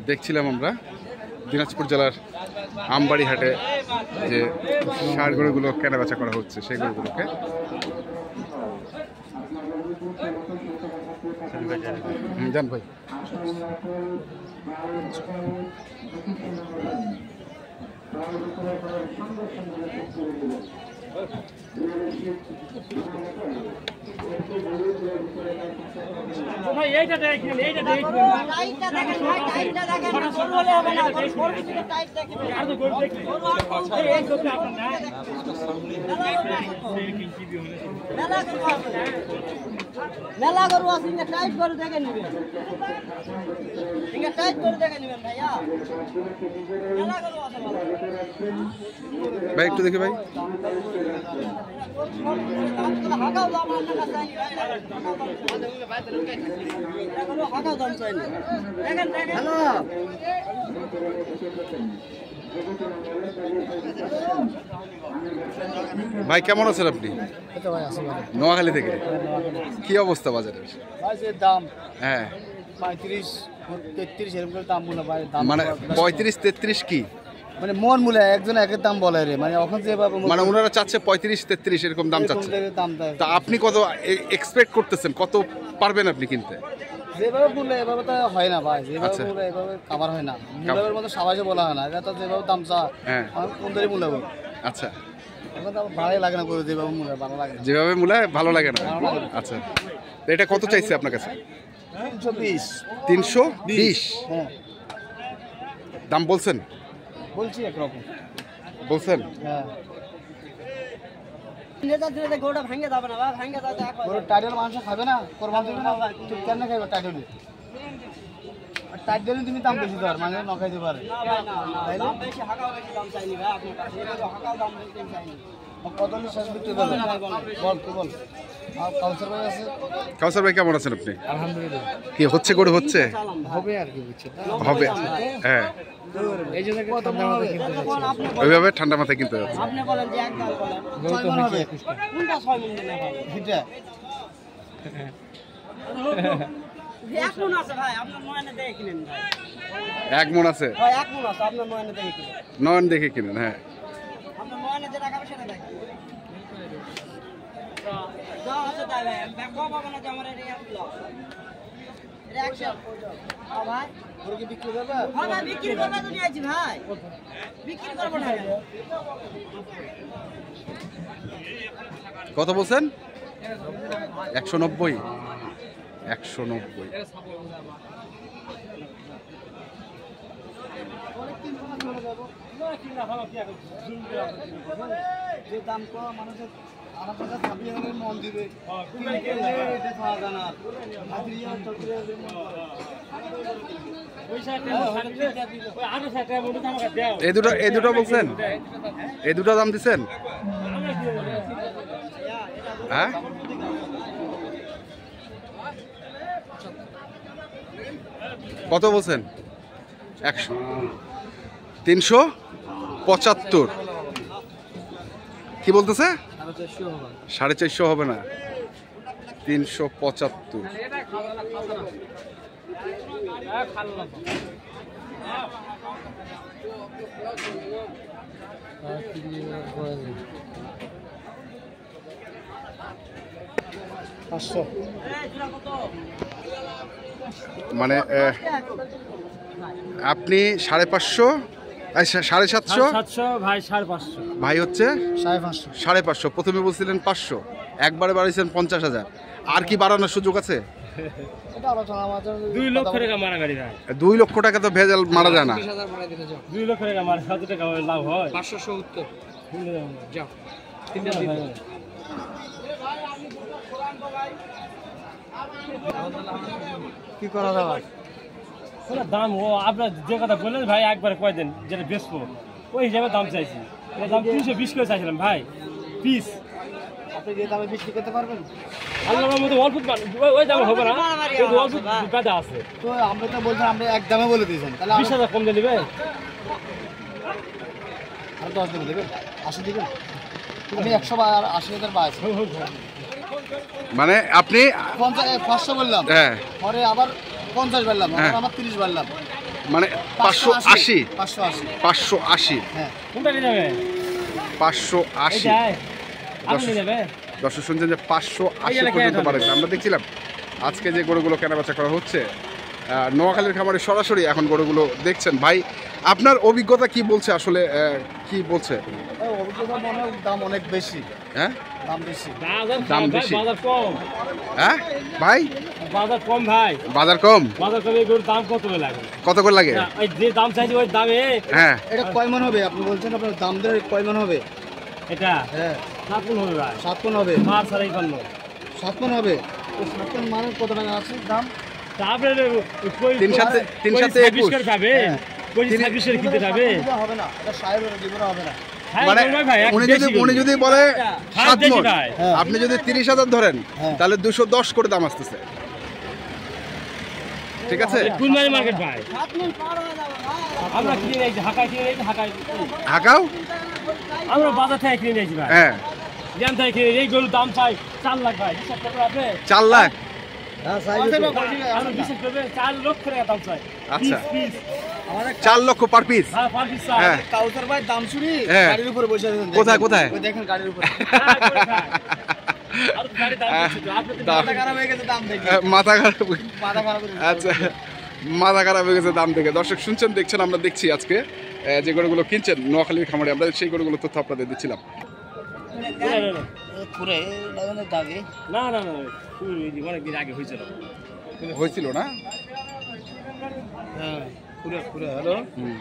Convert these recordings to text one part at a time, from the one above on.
দেখছিলাম আমরা দিনাজপুর জেলার আমবাড়ি হাটে যে ষাঁড় গরুগুলো কেনাবেচা করা হচ্ছে সেই গরুগুলোকে। জান ভাই এইটা দেখেন, এইটা দেখেন, টাইটটা দেখেন ভাই, টাইটটা দেখেন, গরু হলে হবে না, গরুর ভিতরে টাইট দেখেন, আর তো গরু দেখেন, এই সব আপনার না মেলা গরু আছে, ইনকা টাইট করে দেখে নেবেন, ইনকা টাইট করে দেখে নেবেন ভাইয়া, মেলা গরু আছে ভাই একটু দেখি ভাই। হাগাও দাম আপনার কাছে হাগাও দাম চাই না, দেখেন দেখেন হ্যালো ভাই কেমন আছেন আপনি? নোয়াখালী থেকে। কি অবস্থা বাজারের? দাম হ্যাঁ 35-33 এরকম দাম মনে হয়, মানে 35-33 কি মানে মন মূলে একজন একের দাম বলে রে, মানে এখন যেভাবে মানে ওনারা চাচ্ছে 35-33 এরকম দাম চাচ্ছে। দাম দেয়, তা আপনি কত এক্সপেক্ট করতেছেন, কত পারবেন আপনি কিনতে? যেভাবে বললে এভাবে তো হয় না ভাই, যেভাবে বলে এভাবে কাভার হয় না, মূলের মতো সবাই বলা হয় না, এটা তো যেভাবে দাম চা আমি কোন ধরে মূল্য বল। আচ্ছা এখন তো ভালোই লাগে না, করে যেভাবে মূল্য ভালো লাগে, যেভাবে মূল্য ভালো লাগে না। আচ্ছা এটা কত চাইছে আপনার কাছে? 320। হ্যাঁ দাম বলছেন? বলছি একরকম বলছেন। হ্যাঁ গরুটা ভেঙে যাবে না, ভেঙে যাবে টাইটেল মাংস খাবে না, কোরবান দেবে না, তুই কেন খাইবে টাইটেল? টাইটেল তুমি দাম বেশি ধর, মানে ন খাইতে পারে কত শেষ বিক্রি করবে বল তুই বল। কাউসার ভাই আছে? কাউসার ভাই কেমন আছেন আপনি? আলহামদুলিল্লাহ। কি হচ্ছে গরু হচ্ছে? হবে আর কি বুঝছে হবে হ্যাঁ, এই জন্য ওইভাবে ঠান্ডা মাথায় কিনতে যাচ্ছে। আপনি বলেন যে এক গাল বলেন কোনটা 6 মণ দিলে ভালো? এটা এক মণ আছে ভাই, আপনার নয়নে দেখে কিনেন ভাই। 1 মণ আছে ভাই 1 মণ আছে, আপনার নয়নে দেখে কিনেন, নয়ন দেখে কিনেন। হ্যাঁ আপনার নয়নে যে টাকা সেটা দেখেন। যা আছে তাই ভাই, আমি ব্যাংক পাবো না যে আমার এটা ইয়াগুলো এটা অ্যাকশন। হ্যাঁ ভাই ওর কি বিক্রি করবে? হ্যাঁ ভাই বিক্রি করবে তো নিয়ে আইছি ভাই, বিক্রি করবো না। কত বলছেন? 190। 190 যে দাম কম মানুষের আমার কাছে ছাবি হলে মন দিবে, এই দুটো বলছেন? এই দুটো দাম দিচ্ছেন? হ্যাঁ কত বলছেন? 100 375 কি বলতেছে? 450 হবে না, 375। মানে আপনি 550, 750 ভাই 550, ভাই হচ্ছে 550, 550। প্রথমে বলছিলেন 500, একবারে বাড়াইছেন 50,000। আর কি বাড়ানোর সুযোগ আছে? 2 লক্ষ টাকা মারাগাড়ি ভাই, 2 লক্ষ টাকা তো ভেজাল মারা যায় না। 2 লক্ষ টাকা মারা, কত টাকা লাভ হয়? 570 যাও, 3টা কি করা যাবে? দাম ও আপনার যে কথা বললেন ভাই, একবারে কয় দেন যেটা বেচবো ওই হিসাবে দাম চাইছি। দাম 320 করে চাইছিলাম ভাই পিস। আপনি যে দামে বিক্রি করতে পারবেন? আল্লাহর মতো অল্প ওই দামে হবে না, অল্প কাদা আছে তো। আমরা তো বলছেন, আমরা এক দামে বলে দিয়েছেন, তাহলে 20,000 কম দিয়ে নেবে আর 10 দিন দেবেন, 80 দিবেন। আমি 180,000 পাইছি। মানে আপনি 500 বললাম, হ্যাঁ পরে আবার 50 বললাম, হ্যাঁ। আবার 30 বললাম, মানে 580 580। 580 হ্যাঁ, কোনটা নিয়ে যাবে 580 এইটাই আপনি নিয়ে যাবে দর্শক শুনছেন যে 580 এই পর্যন্ত এলাকায় বাড়ছে। আমরা দেখছিলাম আজকে যে গরুগুলো কেনাবেচা করা হচ্ছে নোয়াখালীর খামারে সরাসরি এখন গরুগুলো দেখছেন। ভাই আপনার অভিজ্ঞতা কি বলছে আসলে, কি বলছে? অভিজ্ঞতা মনে হয় দাম অনেক বেশি, হ্যাঁ দাম বেশি। দাম ভাই বেশি। বাজার কম, হ্যাঁ ভাই বাজার কম ভাই, বাজার কম বাজার কমে গরুর দাম কত করে লাগে? কত করে লাগে? না, ওই যে দাম চাইছে ওই দামে হ্যাঁ এটা কয় মন হবে আপনি বলছেন? আপনার দাম ধরে কয় মন হবে? এটা হ্যাঁ, 7 মণ হবে ভাই, 7 মন হবে। 5.5 7 মন হবে। তো 7 মন মানে কত টাকা আছে দাম? তারপরে তিন সাথে 21 করে 21 যাবে, 26 এর কিনতে যাবে। হবে না, এটা 60 জীবনে হবে না। হ্যাঁ, মানে বলবে ভাই, এক বেশি উনি গরু। যদি বলে হ্যাঁ, 7 বেশি মণ, ভাই। হ্যাঁ। আপনি যদি 30,000 ধরেন হ্যাঁ। তাহলে 210 করে দাম আসতেছে, ঠিক আছে? কুলমারি মার্কেট ভাই, 7 মন পার হয়ে যাবে ভাই। আমরা কিনে নিয়েছি ঢাকায়, কিনে নিয়েছি ঢাকায়, ঢাকাও আমরা বাজার থেকে কিনে নিয়েছি ভাই, হ্যাঁ জ্যাম থেকে কিনে, এই গরুর দাম চাই 4 লাখ ভাই, হিসাব করবে আপনি? 4 লাখ। হ্যাঁ, সাইজ আমরা বিশ্বাস করবে 4 লক্ষ টাকা দাম চাই। আচ্ছা। পিস 4 লক্ষ পার পিস। হ্যাঁ, পার পিস চাই। হ্যাঁ কাউসার ভাই দাম শুনি হ্যাঁ। গাড়ির উপরে বসে আছেন। কোথায়, কোথায়? ওই দেখেন গাড়ির উপরে। হ্যাঁ, করে খায়। আর তো গাড়ি দাম বেশি তো, আপনি তো দাম। মাথা খারাপ হয়ে গেছে দাম দেখে। মাথা খারাপ। মাথা খারাপ হয়ে গেছে। আচ্ছা মাথা খারাপ হয়ে গেছে দাম থেকে। দর্শক শুনছেন, দেখছেন, আমরা দেখছি আজকে যে গরুগুলো কিনছেন নোয়াখালীর খামারে, আমরা সেই গরুগুলো তথ্য আপনাদের দিচ্ছিলাম। পুরে লাগানো দাগে। না না না, অনেকদিন আগে হয়েছিল। হয়েছিল না? হ্যাঁ, পুরে পুরে হ্যালো। হুম।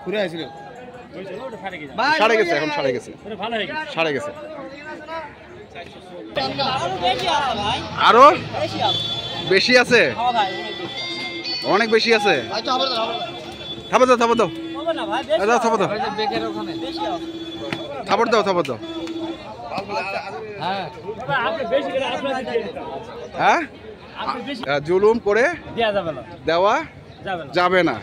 পুরে আইছিল। হয়েছিল, ওটা ফাটে গেছে। সাড়ে গেছে, এখন সাড়ে গেছে, ওটা ভালো হয়ে গেছে। সাড়ে গেছে। আরো বেশি আছে ভাই। আরো বেশি আছে। বেশি আছে, হ্যাঁ ভাই, অনেক বেশি আছে। অনেক বেশি আছে। ভাই তো হবে না, হবে না। থাপড় দাও, থাপড় দাও, হবে না ভাই, বেশি। দাও, থাপড় দাও, ওই যে বেকের ওখানে বেশি আছে। থাপড় দাও, থাপড় দাও। হ্যাঁ। আপনি বেশি করে আপনাকে দিয়ে দিতাম। হ্যাঁ আপনি বেশি জুলুম করে দেওয়া যাবে না, দেওয়া যাবে না। যাবে না।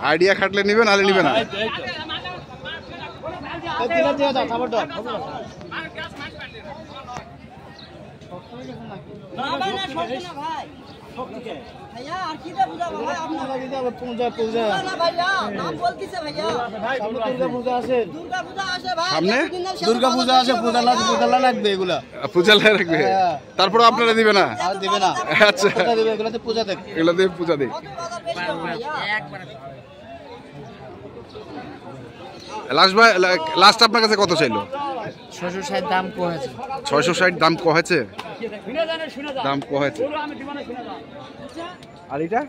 আইডিয়া খাটলে নিবে, নাহলে নিবে না। এই তো, এই তো। এই দিলা দিয়ে দাও, খাবার দাও। না ভাই, না সত্যি না ভাই। শক্তিকে। ভাইয়া আর কি দিয়ে বুঝাবো ভাই আপনাকে? পূজা পূজা না ভাইয়া, নাম বলতিছে ভাইয়া। সামনে দুর্গা পূজা আসে। দুর্গা পূজা আসে ভাই। সামনে? দুর্গা পূজা আসে, পূজা লাগবে এগুলা। পূজা রাখবে, হ্যাঁ। তারপরে আপনারা দিবে না? আর দিবে না। আচ্ছা, পূজা দিবে, এগুলাতে পূজা দেখ। এগুলো দিয়ে পূজা দিই। কত বাজার বেশি হবে ভাইয়া? একবার লাস্ট আপনার কাছে কত চাইলো? 660 দাম কমেছে। 660 দাম কহেছে, শুনে জানে, শুনে যা। দাম কহেছে। গরু আমি দিব না, শুনে যা। আর এটা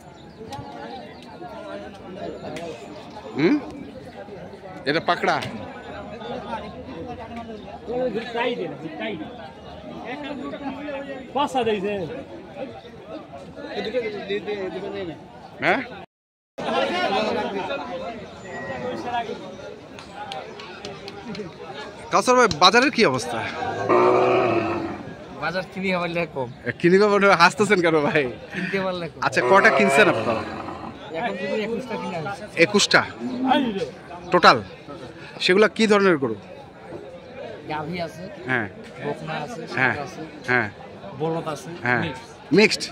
এটা পাকড়া। তাই দেন, তাই দেন। পাঁচটা দিয়েছে। হ্যাঁ কাউসার ভাই, বাজারের কি অবস্থা? বাজার কিনি হলে কম, কিনিবে মনে হয়, হাসতেছেন কেন ভাই? কিনতে পারলে কম। আচ্ছা, কটা কিনছেন আপনারা? এখন যদি 21টা কিনা 21টা আই রে। টোটাল। সেগুলা কি ধরনের গরু? গাভী আছে, হ্যাঁ বকনা আছে, হ্যাঁ ষাঁড় আছে, হ্যাঁ বলদ আছে। হ্যাঁ মিক্সড।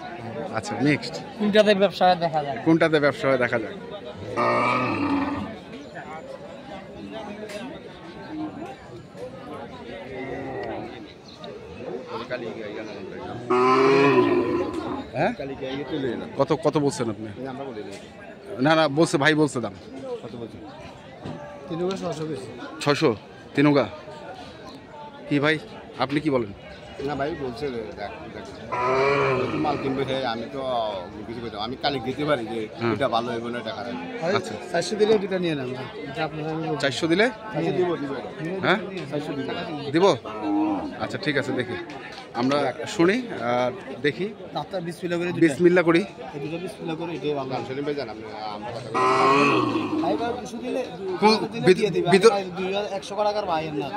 আচ্ছা মিক্সড। কোনটাতে ব্যবসায় দেখা যায়? কোনটাতে ব্যবসা হয় দেখা যায়? হ্যাঁ কত কত বলছেন আপনি? না না, বলছে ভাই, বলছে দাম 600 তিনুগা। কি ভাই, আপনি কি বলেন? না ভাই বলছে মাল কিনবে, আমি তো কিছু করতে, আমি কালি দিতে পারি যে এটা ভালো হবে না, এটা খারাপ। আচ্ছা, 400 দিলে দুটো নিয়ে নেন। 400 দিলে দিব হ্যাঁ 400 দিব। দিব। আচ্ছা ঠিক আছে, দেখি, আমরা শুনি আর দেখি, আপনার বিসমিল্লাহ করে বিসমিল্লাহ করি। দুটো বিসমিল্লাহ করে এটাই ভালো। সেদিন ভাই জান আমরা কথা ভাইবার 200 দিলে ভিতর- ভিতর- 100 টাকার ভাই না,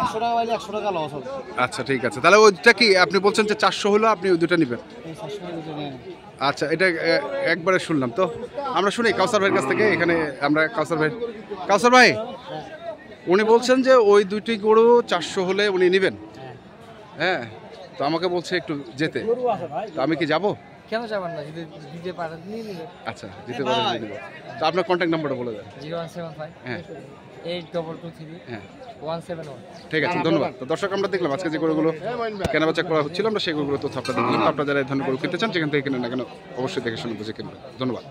100 টাকা পাইলে 100 টাকা লস হবে। আচ্ছা ঠিক আছে, তাহলে ওইটা কি আপনি বলছেন যে 400 হলো, আপনি ওই দুটো নেবেন? এই 400 টাকা দুটো নেন। আচ্ছা, এটা একবারে শুনলাম তো। আমরা শুনি কাউসার ভাইয়ের কাছ থেকে। এখানে আমরা কাউসার ভাই উনি বলছেন যে ওই দুটি গরু 400 হলে উনি নেবেন। হ্যাঁ, তো আমাকে বলছে একটু যেতে, গরু আছে ভাই। তো আমি কি যাব? কেন যাবেন না? যদি দিতে পারেন নিয়ে নেবেন। আচ্ছা দিতে পারেন, দিয়ে দিব। তো আপনার কন্ট্যাক্ট নাম্বারটা বলে দেন। 0175 হ্যাঁ 8223 হ্যাঁ 171। ঠিক আছে, ধন্যবাদ। তো দর্শক আমরা দেখলাম আজকে যে গরুগুলো কেনাবেচা করা হচ্ছিল, আমরা সেই গরুগুলো তথ্য আপনাদের দিলাম। আপনারা যারা এই ধরনের গরু কিনতে চান যেখান থেকে কিনেন না কেন অবশ্যই দেখে শুনে বুঝে কিনবেন। ধন্যবাদ।